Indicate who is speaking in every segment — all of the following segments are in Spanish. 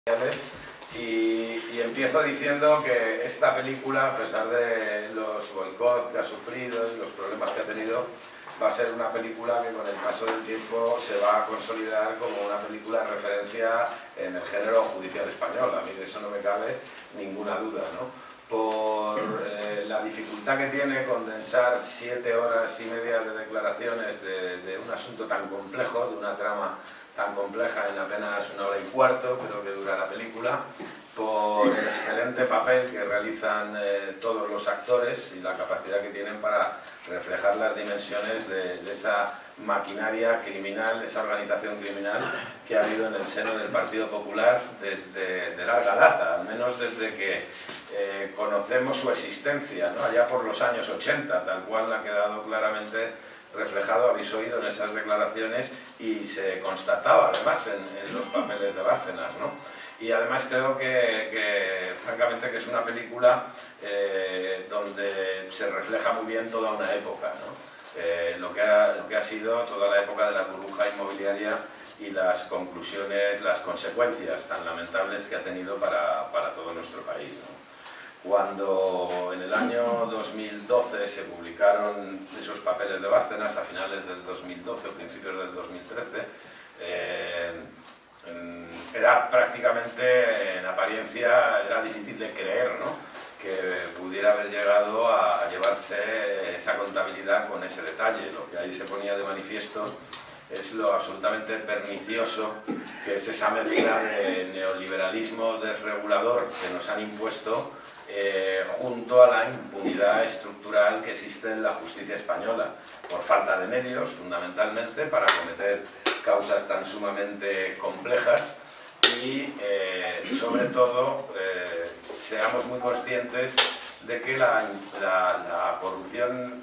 Speaker 1: Y empiezo diciendo que esta película, a pesar de los boicots que ha sufrido y los problemas que ha tenido, va a ser una película que con el paso del tiempo se va a consolidar como una película de referencia en el género judicial español. A mí de eso no me cabe ninguna duda, ¿no? Por la dificultad que tiene condensar 7 horas y media de declaraciones de un asunto tan complejo, de una trama tan compleja en apenas 1 hora y cuarto, creo que dura la película, por el excelente papel que realizan todos los actores y la capacidad que tienen para reflejar las dimensiones de esa maquinaria criminal, esa organización criminal que ha habido en el seno del Partido Popular desde de larga data, al menos desde que conocemos su existencia, ¿no? Allá por los años 80, tal cual ha quedado claramente reflejado, habéis oído en esas declaraciones y se constataba además en los papeles de Bárcenas, ¿no? Y además creo que francamente que es una película donde se refleja muy bien toda una época, ¿no? Lo que ha sido toda la época de la burbuja inmobiliaria y las conclusiones, las consecuencias tan lamentables que ha tenido para todo nuestro país, ¿no? Cuando en el año 2012 se publicaron esos papeles de Bárcenas, a finales del 2012 o principios del 2013, era prácticamente, en apariencia, era difícil de creer, ¿no?, que pudiera haber llegado a llevarse esa contabilidad con ese detalle. Lo que ahí se ponía de manifiesto es lo absolutamente pernicioso que es esa mezcla de neoliberalismo desregulador que nos han impuesto junto a la impunidad estructural que existe en la justicia española, por falta de medios, fundamentalmente, para cometer causas tan sumamente complejas y, sobre todo, seamos muy conscientes de que la corrupción,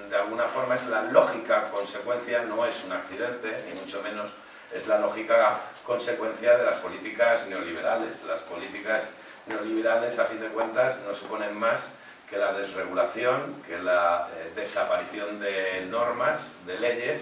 Speaker 1: de alguna forma, es la lógica consecuencia, no es un accidente, ni mucho menos es la lógica consecuencia de las políticas neoliberales. Las políticas neoliberales, a fin de cuentas, no suponen más que la desregulación, que la desaparición de normas, de leyes.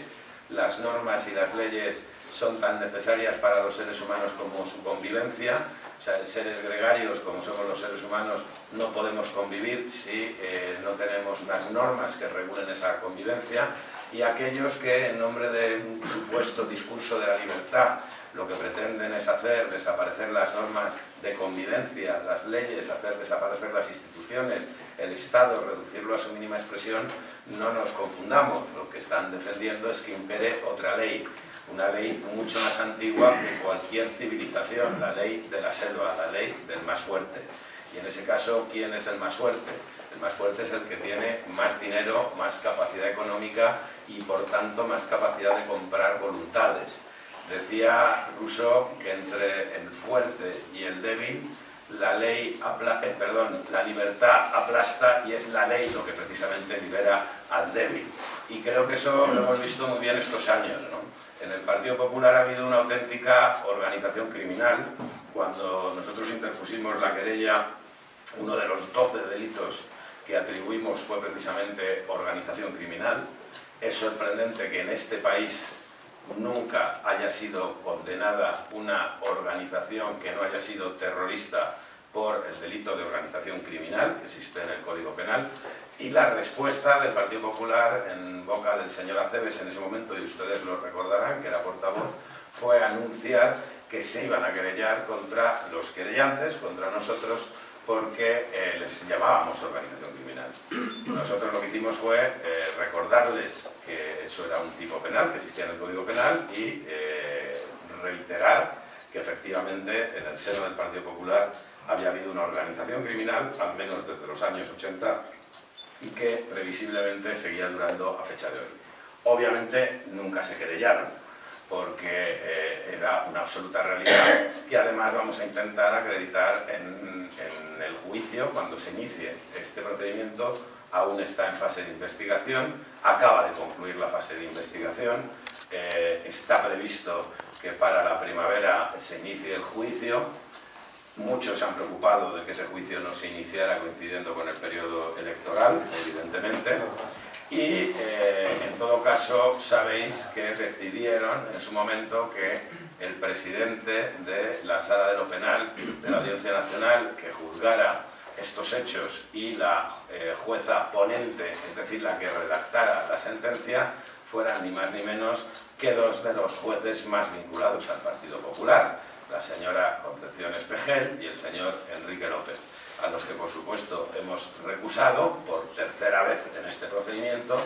Speaker 1: Las normas y las leyes son tan necesarias para los seres humanos como su convivencia. O sea, seres gregarios, como somos los seres humanos, no podemos convivir si no tenemos unas normas que regulen esa convivencia. Y aquellos que, en nombre de un supuesto discurso de la libertad, lo que pretenden es hacer desaparecer las normas de convivencia, las leyes, hacer desaparecer las instituciones, el Estado, reducirlo a su mínima expresión, no nos confundamos. Lo que están defendiendo es que impere otra ley, una ley mucho más antigua que cualquier civilización, la ley de la selva, la ley del más fuerte. Y en ese caso, ¿quién es el más fuerte? El más fuerte es el que tiene más dinero, más capacidad económica y, por tanto, más capacidad de comprar voluntades. Decía Rousseau que entre el fuerte y el débil la libertad aplasta y es la ley lo que precisamente libera al débil. Y creo que eso lo hemos visto muy bien estos años, ¿no? En el Partido Popular ha habido una auténtica organización criminal. Cuando nosotros interpusimos la querella, uno de los 12 delitos que atribuimos fue precisamente organización criminal. Es sorprendente que en este país nunca haya sido condenada una organización que no haya sido terrorista por el delito de organización criminal que existe en el Código Penal. Y la respuesta del Partido Popular, en boca del señor Acebes en ese momento, y ustedes lo recordarán, que era portavoz, fue anunciar que se iban a querellar contra los querellantes, contra nosotros, porque les llamábamos organización criminal. Nosotros lo que hicimos fue recordarles que eso era un tipo penal, que existía en el Código Penal, y reiterar que efectivamente en el seno del Partido Popular había habido una organización criminal, al menos desde los años 80, y que previsiblemente seguía durando a fecha de hoy. Obviamente nunca se querellaron, porque era una absoluta realidad que además vamos a intentar acreditar en el juicio. Cuando se inicie este procedimiento, aún está en fase de investigación, acaba de concluir la fase de investigación, está previsto que para la primavera se inicie el juicio. Muchos se han preocupado de que ese juicio no se iniciara coincidiendo con el periodo electoral, evidentemente, y en todo caso sabéis que decidieron en su momento que el presidente de la Sala de lo Penal de la Audiencia Nacional que juzgara estos hechos y la jueza ponente, es decir, la que redactara la sentencia, fueran ni más ni menos que dos de los jueces más vinculados al Partido Popular, la señora Concepción Espejel y el señor Enrique López, a los que por supuesto hemos recusado por tercera vez en este procedimiento,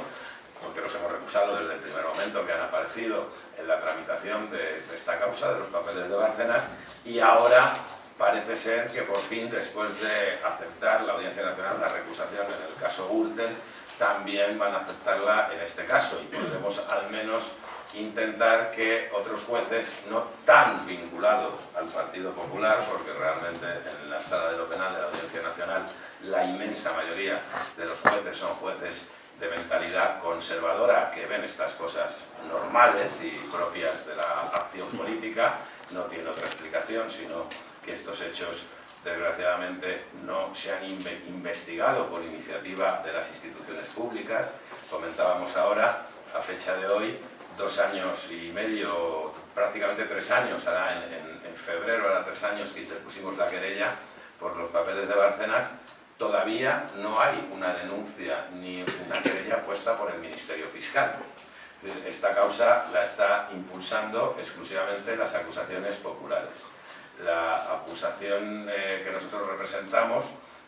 Speaker 1: porque los hemos recusado desde el primer momento que han aparecido en la tramitación de esta causa, de los papeles de Bárcenas, y ahora parece ser que por fin, después de aceptar la Audiencia Nacional la recusación en el caso Gürtel, también van a aceptarla en este caso, y podremos al menos intentar que otros jueces no tan vinculados al Partido Popular, porque realmente en la Sala de lo Penal de la Audiencia Nacional la inmensa mayoría de los jueces son jueces de mentalidad conservadora que ven estas cosas normales y propias de la acción política, no tiene otra explicación sino que estos hechos desgraciadamente no se han investigado por iniciativa de las instituciones públicas. Comentábamos ahora, a fecha de hoy, 2 años y medio, prácticamente 3 años, ahora en febrero era 3 años que interpusimos la querella por los papeles de Bárcenas. Todavía no hay una denuncia ni una querella puesta por el Ministerio Fiscal. Esta causa la está impulsando exclusivamente las acusaciones populares. La acusación que nosotros representamos,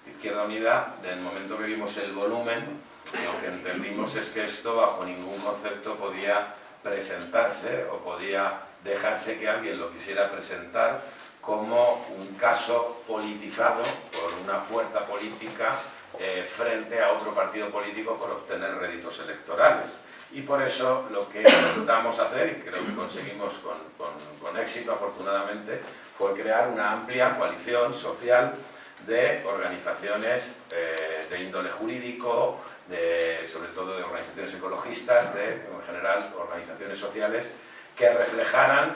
Speaker 1: Izquierda Unida, del momento que vimos el volumen, lo que entendimos es que esto bajo ningún concepto podía presentarse o podía dejarse que alguien lo quisiera presentar como un caso politizado por una fuerza política frente a otro partido político por obtener réditos electorales. Y por eso lo que intentamos hacer, y creo que conseguimos con éxito afortunadamente, fue crear una amplia coalición social de organizaciones de índole jurídico, sobre todo de organizaciones ecologistas, en general organizaciones sociales que reflejaran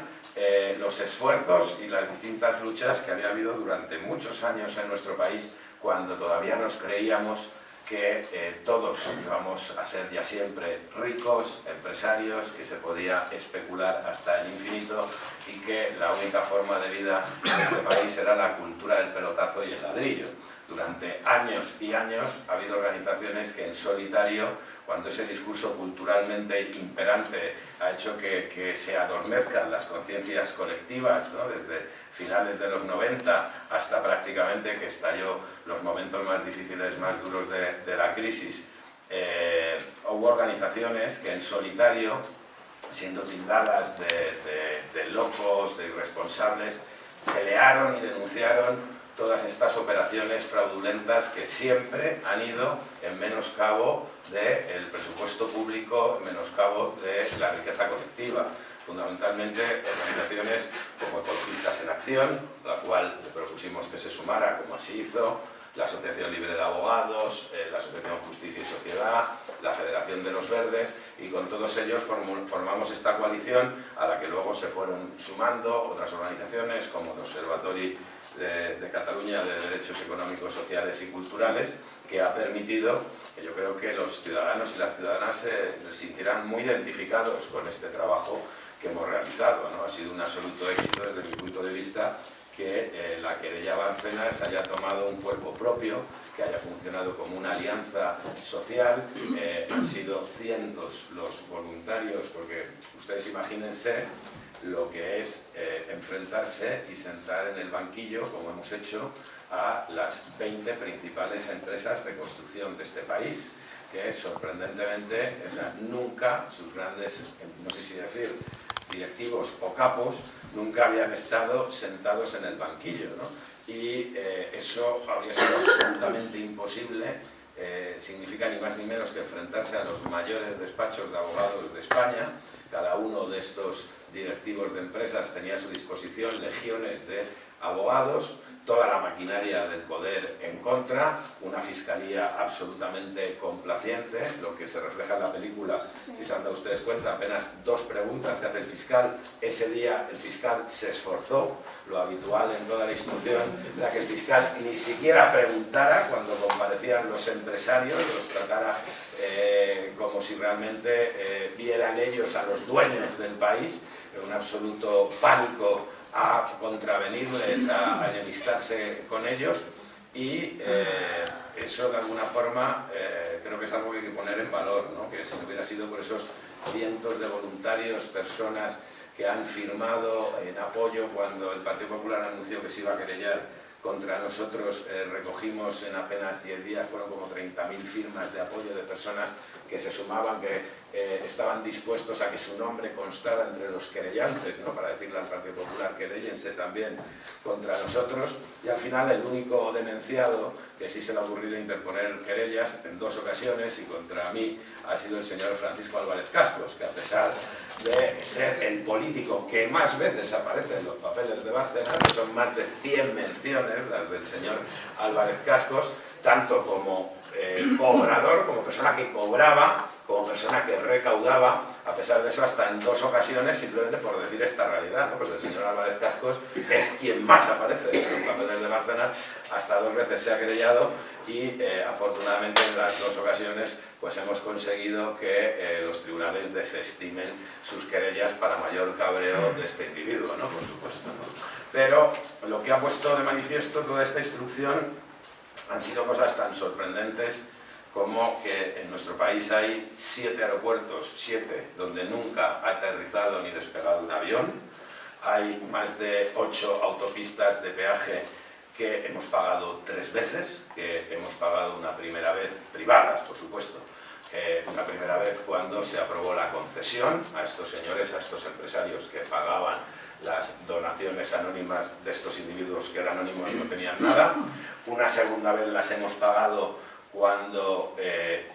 Speaker 1: los esfuerzos y las distintas luchas que había habido durante muchos años en nuestro país, cuando todavía nos creíamos que todos íbamos a ser ya siempre ricos, empresarios, que se podía especular hasta el infinito y que la única forma de vida en este país era la cultura del pelotazo y el ladrillo. Durante años y años ha habido organizaciones que en solitario, cuando ese discurso culturalmente imperante ha hecho que se adormezcan las conciencias colectivas, ¿no? Desde finales de los 90 hasta prácticamente que estalló los momentos más difíciles, más duros de la crisis, hubo organizaciones que en solitario, siendo tildadas de locos, de irresponsables, pelearon y denunciaron todas estas operaciones fraudulentas que siempre han ido en menoscabo del presupuesto público, en menoscabo de la riqueza colectiva. Fundamentalmente organizaciones como Ecologistas en Acción, la cual le propusimos que se sumara, como así hizo, la Asociación Libre de Abogados, la Asociación Justicia y Sociedad, la Federación de los Verdes, y con todos ellos formamos esta coalición a la que luego se fueron sumando otras organizaciones como el Observatorio de Cataluña de Derechos Económicos, Sociales y Culturales, que ha permitido que yo creo que los ciudadanos y las ciudadanas se sentirán muy identificados con este trabajo que hemos realizado, ¿no? Ha sido un absoluto éxito desde mi punto de vista que la querella Bárcenas haya tomado un cuerpo propio, que haya funcionado como una alianza social. Han sido cientos los voluntarios, porque ustedes imagínense lo que es enfrentarse y sentar en el banquillo, como hemos hecho, a las 20 principales empresas de construcción de este país, que sorprendentemente, o sea, nunca sus grandes, no sé si decir, directivos o capos, nunca habían estado sentados en el banquillo, ¿no? Y eso habría sido absolutamente imposible. Significa ni más ni menos que enfrentarse a los mayores despachos de abogados de España. Cada uno de estos directivos de empresas tenía a su disposición legiones de abogados, toda la maquinaria del poder en contra, una fiscalía absolutamente complaciente, lo que se refleja en la película, si se han dado ustedes cuenta, apenas 2 preguntas que hace el fiscal. Ese día el fiscal se esforzó, lo habitual en toda la institución era que el fiscal ni siquiera preguntara cuando comparecían los empresarios, los tratara como si realmente vieran ellos a los dueños del país. un absoluto pánico a contravenirles, a enemistarse con ellos, y eso de alguna forma creo que es algo que hay que poner en valor, ¿no? Que si no hubiera sido por esos cientos de voluntarios, personas que han firmado en apoyo cuando el Partido Popular anunció que se iba a querellar contra nosotros, recogimos en apenas 10 días, fueron como 30.000 firmas de apoyo de personas que se sumaban, que estaban dispuestos a que su nombre constara entre los querellantes, ¿no? Para decirle al Partido Popular que queréllense también contra nosotros, y al final el único demenciado que sí se le ha ocurrido interponer querellas en 2 ocasiones y contra mí ha sido el señor Francisco Álvarez Cascos, que a pesar de ser el político que más veces aparece en los papeles de Bárcenas, que son más de 100 menciones las del señor Álvarez Cascos, tanto como cobrador, como persona que cobraba, como persona que recaudaba, a pesar de eso hasta en 2 ocasiones, simplemente por decir esta realidad, ¿no? Pues el señor Álvarez Cascos es quien más aparece en los papeles de Bárcenas, hasta 2 veces se ha querellado y afortunadamente en las 2 ocasiones pues hemos conseguido que los tribunales desestimen sus querellas para mayor cabreo de este individuo, ¿no? Por supuesto, ¿no? Pero lo que ha puesto de manifiesto toda esta instrucción han sido cosas tan sorprendentes como que en nuestro país hay 7 aeropuertos, 7, donde nunca ha aterrizado ni despegado un avión. Hay más de 8 autopistas de peaje que hemos pagado 3 veces, que hemos pagado una primera vez, privadas por supuesto, una primera vez cuando se aprobó la concesión a estos señores, a estos empresarios que pagaban las donaciones anónimas de estos individuos que eran anónimos, no tenían nada. Una segunda vez las hemos pagado cuando,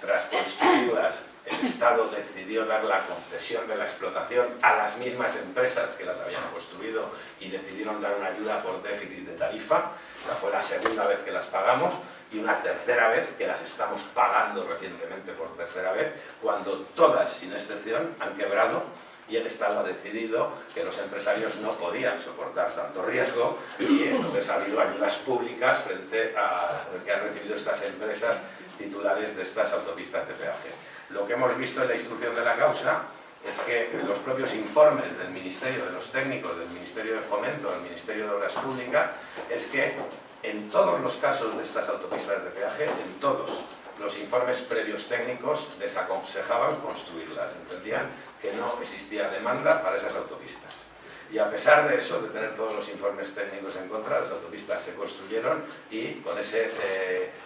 Speaker 1: tras construirlas, el Estado decidió dar la concesión de la explotación a las mismas empresas que las habían construido y decidieron dar una ayuda por déficit de tarifa. Esa fue la segunda vez que las pagamos, y una tercera vez que las estamos pagando recientemente por tercera vez, cuando todas, sin excepción, han quebrado y el Estado ha decidido que los empresarios no podían soportar tanto riesgo, y entonces ha habido ayudas públicas frente a lo que han recibido estas empresas titulares de estas autopistas de peaje. Lo que hemos visto en la instrucción de la causa es que los propios informes del Ministerio, de los técnicos del Ministerio de Fomento, del Ministerio de Obras Públicas, es que en todos los casos de estas autopistas de peaje, en todos los informes previos técnicos desaconsejaban construirlas, entendían que no existía demanda para esas autopistas. Y a pesar de eso, de tener todos los informes técnicos en contra, las autopistas se construyeron y con ese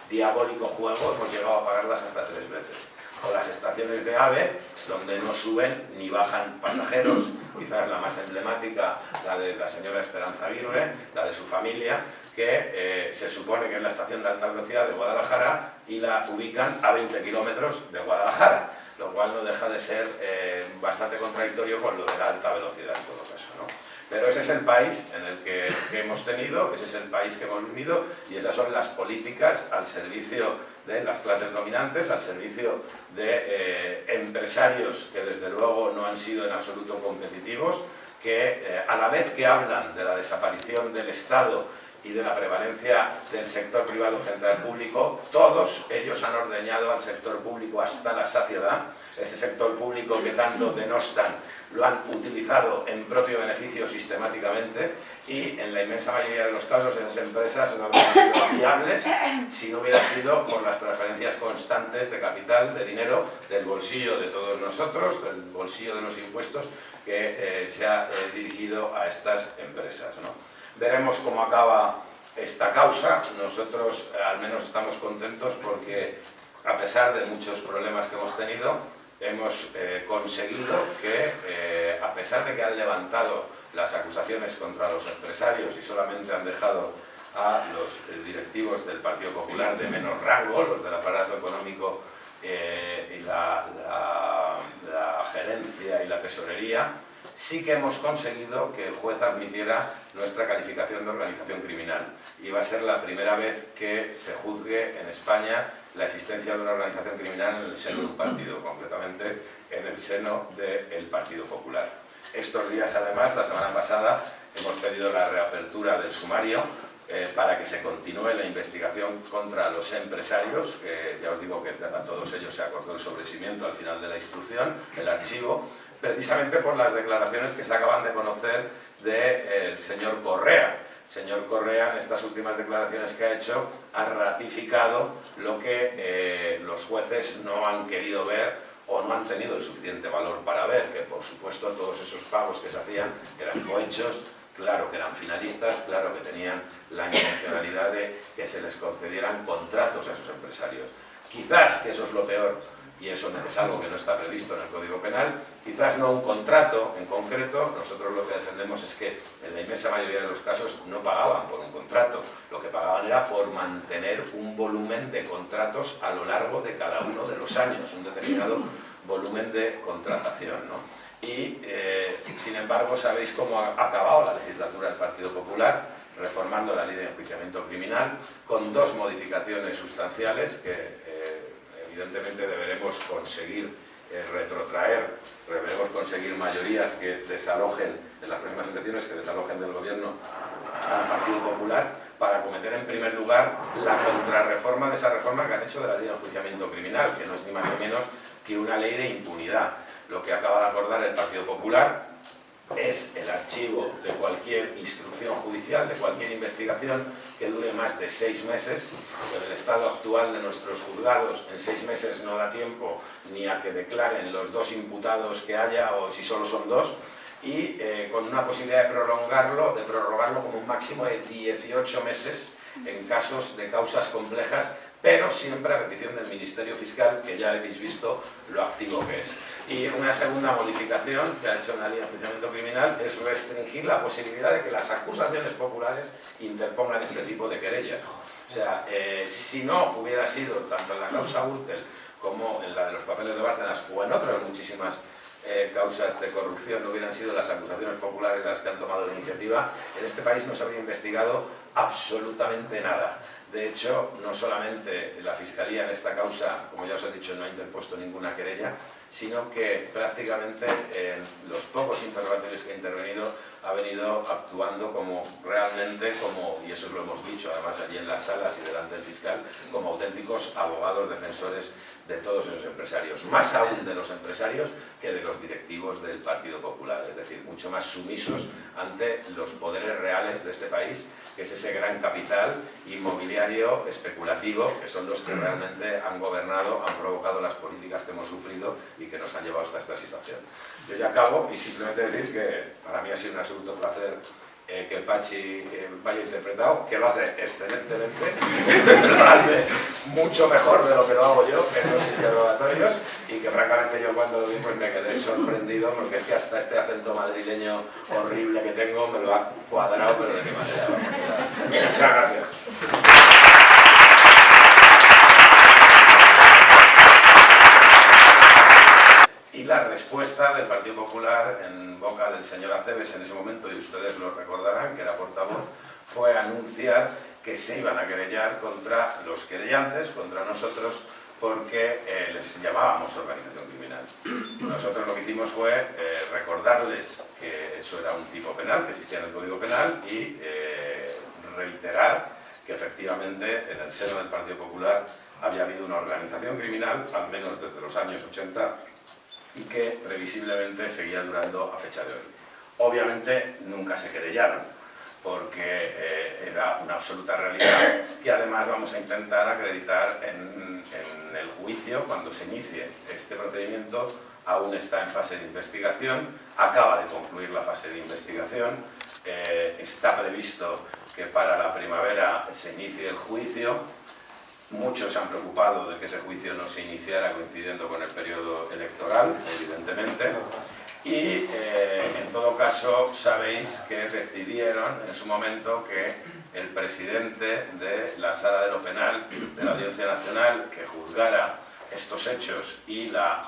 Speaker 1: diabólico juego hemos llegado a pagarlas hasta 3 veces. O las estaciones de AVE, donde no suben ni bajan pasajeros, quizás la más emblemática, la de la señora Esperanza Aguirre, la de su familia, que se supone que es la estación de alta velocidad de Guadalajara y la ubican a 20 kilómetros de Guadalajara, lo cual no deja de ser bastante contradictorio con lo de la alta velocidad en todo caso, ¿no? Pero ese es el país en el que hemos tenido, ese es el país que hemos vivido, y esas son las políticas al servicio de las clases dominantes, al servicio de empresarios que desde luego no han sido en absoluto competitivos, que a la vez que hablan de la desaparición del Estado y de la prevalencia del sector privado frente al público, todos ellos han ordeñado al sector público hasta la saciedad. Ese sector público que tanto denostan lo han utilizado en propio beneficio sistemáticamente, y en la inmensa mayoría de los casos esas empresas no habrían sido viables si no hubiera sido por las transferencias constantes de capital, de dinero, del bolsillo de todos nosotros, del bolsillo de los impuestos que se ha dirigido a estas empresas, ¿no? Veremos cómo acaba esta causa. Nosotros al menos estamos contentos porque, a pesar de muchos problemas que hemos tenido, hemos conseguido que, a pesar de que han levantado las acusaciones contra los empresarios y solamente han dejado a los directivos del Partido Popular de menos rango, los del aparato económico y la gerencia y la tesorería, sí que hemos conseguido que el juez admitiera nuestra calificación de organización criminal. Y va a ser la primera vez que se juzgue en España la existencia de una organización criminal en el seno de un partido, concretamente en el seno del Partido Popular. Estos días, además, la semana pasada, hemos pedido la reapertura del sumario para que se continúe la investigación contra los empresarios, que ya os digo que a todos ellos se acordó el sobreseimiento al final de la instrucción, el archivo, precisamente por las declaraciones que se acaban de conocer del señor Correa. El señor Correa, en estas últimas declaraciones que ha hecho, ha ratificado lo que los jueces no han querido ver o no han tenido el suficiente valor para ver, que por supuesto todos esos pagos que se hacían eran cohechos, claro que eran finalistas, claro que tenían la intencionalidad de que se les concedieran contratos a esos empresarios. Quizás, que eso es lo peor, y eso es algo que no está previsto en el Código Penal, quizás no un contrato en concreto. Nosotros lo que defendemos es que en la inmensa mayoría de los casos no pagaban por un contrato, lo que pagaban era por mantener un volumen de contratos a lo largo de cada uno de los años, un determinado volumen de contratación, ¿no? Y, sin embargo, sabéis cómo ha acabado la legislatura del Partido Popular, reformando la ley de enjuiciamiento criminal, con dos modificaciones sustanciales que evidentemente deberemos conseguir retrotraer, deberemos conseguir mayorías que desalojen en las próximas elecciones, que desalojen del gobierno al Partido Popular, para acometer en primer lugar la contrarreforma de esa reforma que han hecho de la ley de enjuiciamiento criminal, que no es ni más ni menos que una ley de impunidad. Lo que acaba de acordar el Partido Popular es el archivo de cualquier instrucción judicial, de cualquier investigación que dure más de 6 meses. En el estado actual de nuestros juzgados, en 6 meses no da tiempo ni a que declaren los 2 imputados que haya, o si solo son 2, y con una posibilidad de prorrogarlo como un máximo de 18 meses en casos de causas complejas, pero siempre a petición del Ministerio Fiscal, que ya habéis visto lo activo que es. Y una segunda modificación que ha hecho en la ley de enjuiciamiento criminal es restringir la posibilidad de que las acusaciones populares interpongan este tipo de querellas. O sea, si no hubiera sido, tanto en la causa Gürtel como en la de los papeles de Bárcenas, o en otras muchísimas causas de corrupción, no hubieran sido las acusaciones populares las que han tomado la iniciativa, en este país no se habría investigado absolutamente nada. De hecho, no solamente la Fiscalía en esta causa, como ya os he dicho, no ha interpuesto ninguna querella, sino que prácticamente en los pocos interrogatorios que ha intervenido ha venido actuando como realmente, y eso lo hemos dicho además allí en las salas y delante del fiscal, como auténticos abogados defensores de todos esos empresarios, más aún de los empresarios que de los directivos del Partido Popular, es decir, mucho más sumisos ante los poderes reales de este país, que es ese gran capital inmobiliario especulativo, que son los que realmente han gobernado, han provocado las políticas que hemos sufrido y que nos han llevado hasta esta situación. Yo ya acabo y simplemente decir que para mí ha sido un absoluto placer que el Pachi vaya interpretado, que lo hace excelentemente, mucho mejor de lo que lo hago yo en los interrogatorios, y que francamente yo cuando lo vi pues me quedé sorprendido, porque es que hasta este acento madrileño horrible que tengo me lo ha cuadrado, pero de qué manera. Muchas gracias. Y la respuesta del Partido Popular en boca del señor Acebes en ese momento, y ustedes lo recordarán, que era portavoz, fue anunciar que se iban a querellar contra los querellantes, contra nosotros, porque les llamábamos organización criminal. Nosotros lo que hicimos fue recordarles que eso era un tipo penal, que existía en el Código Penal, y reiterar que efectivamente en el seno del Partido Popular había habido una organización criminal, al menos desde los años 80, y que previsiblemente seguía durando a fecha de hoy. Obviamente nunca se querellaron, porque era una absoluta realidad, que además vamos a intentar acreditar en el juicio. Cuando se inicie este procedimiento, aún está en fase de investigación, acaba de concluir la fase de investigación, está previsto que para la primavera se inicie el juicio. Muchos se han preocupado de que ese juicio no se iniciara coincidiendo con el periodo electoral, evidentemente, y en todo caso sabéis que decidieron en su momento que el presidente de la Sala de lo Penal de la Audiencia Nacional, que juzgara estos hechos, y la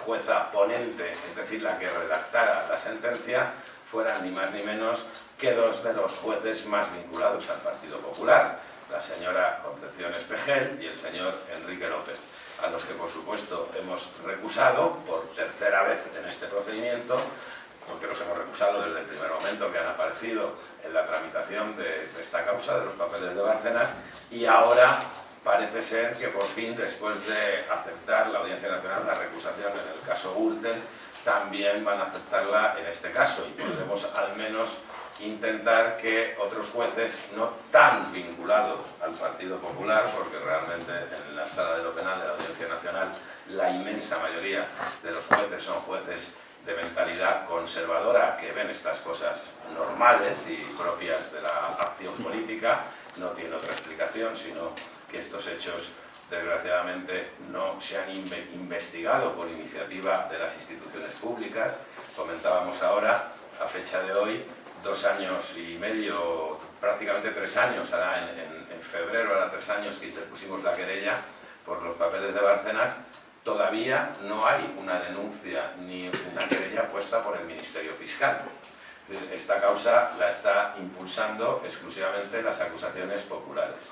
Speaker 1: jueza ponente, es decir, la que redactara la sentencia, fueran ni más ni menos que 2 de los jueces más vinculados al Partido Popular, la señora Concepción Espejel y el señor Enrique López, a los que por supuesto hemos recusado por tercera vez en este procedimiento, porque los hemos recusado desde el primer momento que han aparecido en la tramitación de esta causa de los papeles de Bárcenas, y ahora parece ser que por fin, después de aceptar la Audiencia Nacional la recusación en el caso Gürtel, también van a aceptarla en este caso, y podremos al menos intentar que otros jueces no tan vinculados al Partido Popular, porque realmente en la sala de lo penal de la Audiencia Nacional la inmensa mayoría de los jueces son jueces de mentalidad conservadora que ven estas cosas normales y propias de la acción política, no tiene otra explicación sino que estos hechos desgraciadamente no se han investigado por iniciativa de las instituciones públicas. Comentábamos ahora, a fecha de hoy, 2 años y medio, prácticamente 3 años, ahora en febrero era 3 años que interpusimos la querella por los papeles de Bárcenas. Todavía no hay una denuncia ni una querella puesta por el Ministerio Fiscal. Esta causa la está impulsando exclusivamente las acusaciones populares.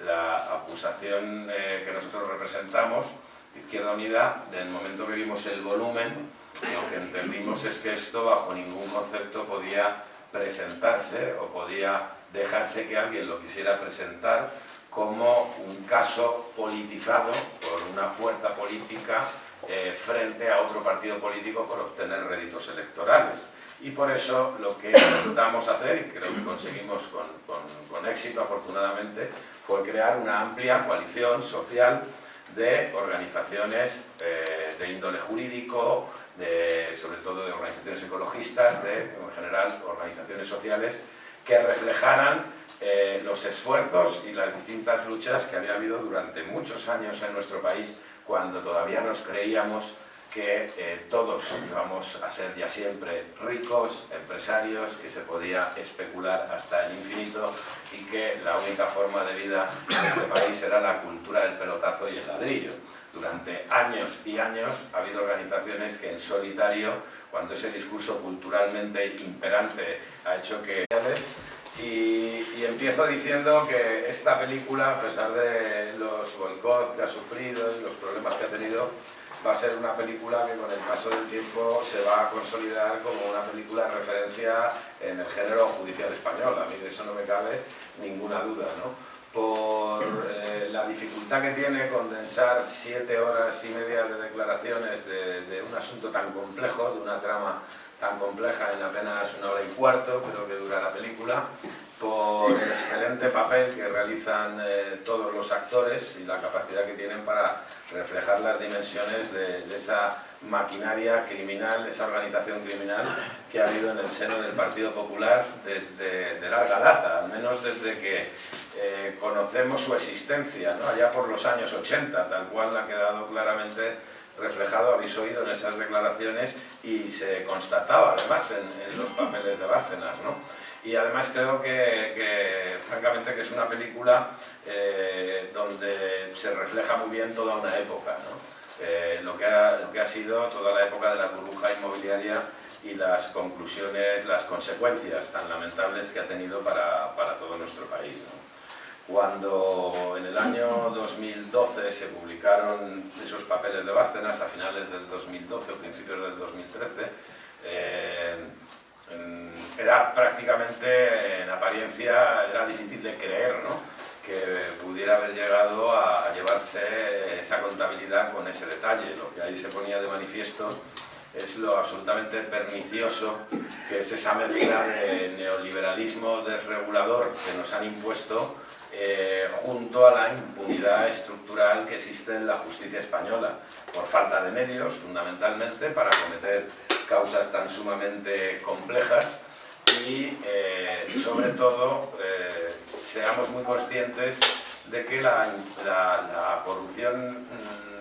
Speaker 1: La acusación que nosotros representamos, Izquierda Unida, en el momento que vimos el volumen, lo que entendimos es que esto bajo ningún concepto podía presentarse o podía dejarse que alguien lo quisiera presentar como un caso politizado por una fuerza política frente a otro partido político por obtener réditos electorales. Y por eso lo que intentamos hacer, y creo que conseguimos con éxito afortunadamente, fue crear una amplia coalición social de organizaciones de índole jurídico, sobre todo de organizaciones ecologistas, en general organizaciones sociales que reflejaran los esfuerzos y las distintas luchas que había habido durante muchos años en nuestro país, cuando todavía nos creíamos que todos íbamos a ser ya siempre ricos, empresarios, que se podía especular hasta el infinito y que la única forma de vida en este país era la cultura del pelotazo y el ladrillo. Durante años y años ha habido organizaciones que en solitario, cuando ese discurso culturalmente imperante ha hecho que... Y empiezo diciendo que esta película, a pesar de los boicots que ha sufrido y los problemas que ha tenido, va a ser una película que con el paso del tiempo se va a consolidar como una película de referencia en el género judicial español. A mí de eso no me cabe ninguna duda, ¿no? Por la dificultad que tiene condensar 7 horas y media de declaraciones de un asunto tan complejo, de una trama tan compleja en apenas 1 hora y cuarto, creo que dura la película, por el excelente papel que realizan todos los actores y la capacidad que tienen para reflejar las dimensiones de esa maquinaria criminal, esa organización criminal que ha habido en el seno del Partido Popular desde de larga data, al menos desde que conocemos su existencia, ¿no? Allá por los años 80, tal cual ha quedado claramente reflejado, habéis oído en esas declaraciones y se constataba además en los papeles de Bárcenas, ¿no? Y además creo que francamente que es una película donde se refleja muy bien toda una época, ¿no? Lo que ha sido toda la época de la burbuja inmobiliaria y las conclusiones, las consecuencias tan lamentables que ha tenido para todo nuestro país, ¿no? Cuando en el año 2012 se publicaron esos papeles de Bárcenas, a finales del 2012 o principios del 2013, era prácticamente, en apariencia, era difícil de creer, ¿no?, que pudiera haber llegado a llevarse esa contabilidad con ese detalle. Lo que ahí se ponía de manifiesto es lo absolutamente pernicioso que es esa mezcla de neoliberalismo desregulador que nos han impuesto junto a la impunidad estructural que existe en la justicia española, por falta de medios, fundamentalmente, para cometer causas tan sumamente complejas y, sobre todo, seamos muy conscientes de que la corrupción,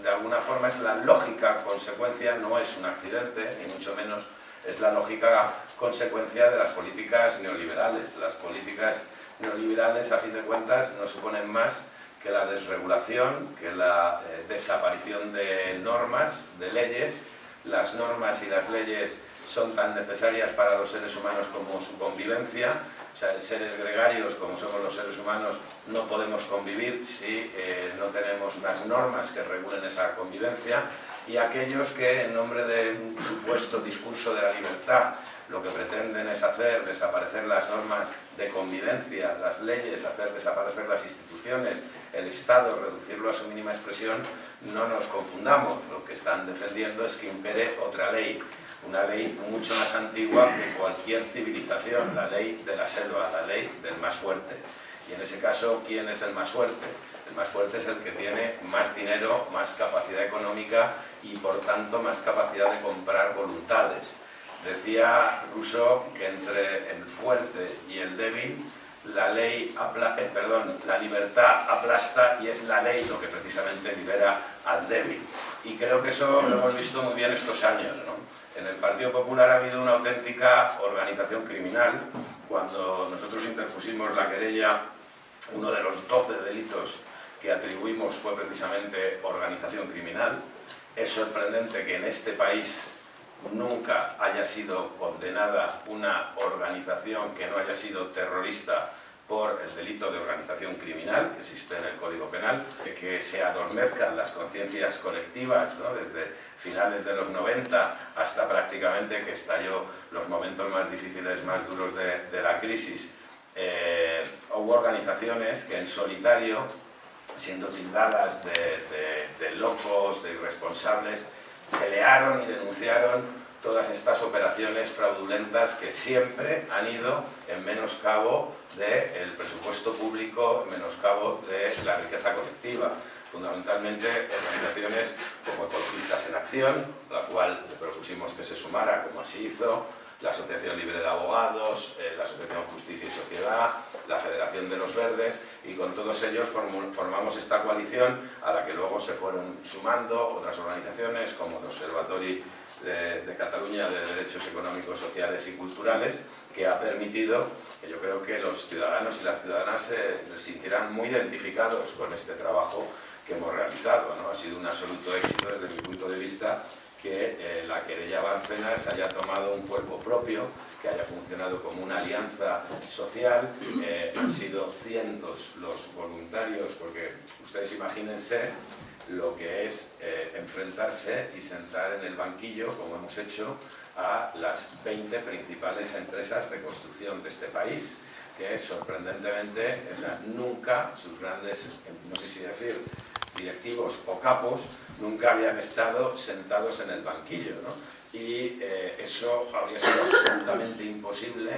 Speaker 1: de alguna forma, es la lógica consecuencia, no es un accidente, ni mucho menos, es la lógica consecuencia de las políticas neoliberales. Las políticas neoliberales, a fin de cuentas, no suponen más que la desregulación, que la desaparición de normas, de leyes. Las normas y las leyes son tan necesarias para los seres humanos como su convivencia. O sea, seres gregarios, como somos los seres humanos, no podemos convivir si no tenemos unas normas que regulen esa convivencia. Y aquellos que, en nombre de un supuesto discurso de la libertad, lo que pretenden es hacer desaparecer las normas de convivencia, las leyes, hacer desaparecer las instituciones, el Estado, reducirlo a su mínima expresión, no nos confundamos. Lo que están defendiendo es que impere otra ley. una ley mucho más antigua que cualquier civilización, la ley de la selva, la ley del más fuerte. Y en ese caso, ¿quién es el más fuerte? El más fuerte es el que tiene más dinero, más capacidad económica y por tanto más capacidad de comprar voluntades. Decía Rousseau que entre el fuerte y el débil la libertad aplasta y es la ley lo que precisamente libera al débil. Y creo que eso lo hemos visto muy bien estos años, ¿no? En el Partido Popular ha habido una auténtica organización criminal. Cuando nosotros interpusimos la querella, uno de los 12 delitos que atribuimos fue precisamente organización criminal. Es sorprendente que en este país nunca haya sido condenada una organización que no haya sido terrorista por el delito de organización criminal que existe en el Código Penal, que se adormezcan las conciencias colectivas, ¿no? Desde finales de los 90 hasta prácticamente que estalló los momentos más difíciles, más duros de la crisis. Hubo organizaciones que en solitario, siendo tildadas de locos, de irresponsables, pelearon y denunciaron todas estas operaciones fraudulentas que siempre han ido en menoscabo del presupuesto público, en menoscabo de la riqueza colectiva. Fundamentalmente organizaciones como Ecologistas en Acción, la cual le propusimos que se sumara, como así hizo, la Asociación Libre de Abogados, la Asociación Justicia y Sociedad, la Federación de los Verdes, y con todos ellos formamos esta coalición a la que luego se fueron sumando otras organizaciones como el Observatori de Cataluña de Derechos Económicos, Sociales y Culturales, que ha permitido que yo creo que los ciudadanos y las ciudadanas se sintieran muy identificados con este trabajo que hemos realizado, ¿no? Ha sido un absoluto éxito desde mi punto de vista que la querella Bárcenas haya tomado un cuerpo propio, que haya funcionado como una alianza social. Han sido cientos los voluntarios, porque ustedes imagínense lo que es enfrentarse y sentar en el banquillo, como hemos hecho, a las 20 principales empresas de construcción de este país, que sorprendentemente, o sea, nunca sus grandes, no sé si decir, directivos o capos, nunca habían estado sentados en el banquillo, ¿no? Y eso habría sido absolutamente imposible.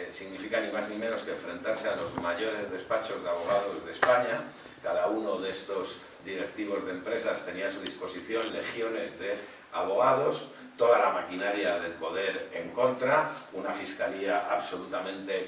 Speaker 1: Significa ni más ni menos que enfrentarse a los mayores despachos de abogados de España. Cada uno de estos directivos de empresas tenía a su disposición legiones de abogados, toda la maquinaria del poder en contra, una fiscalía absolutamente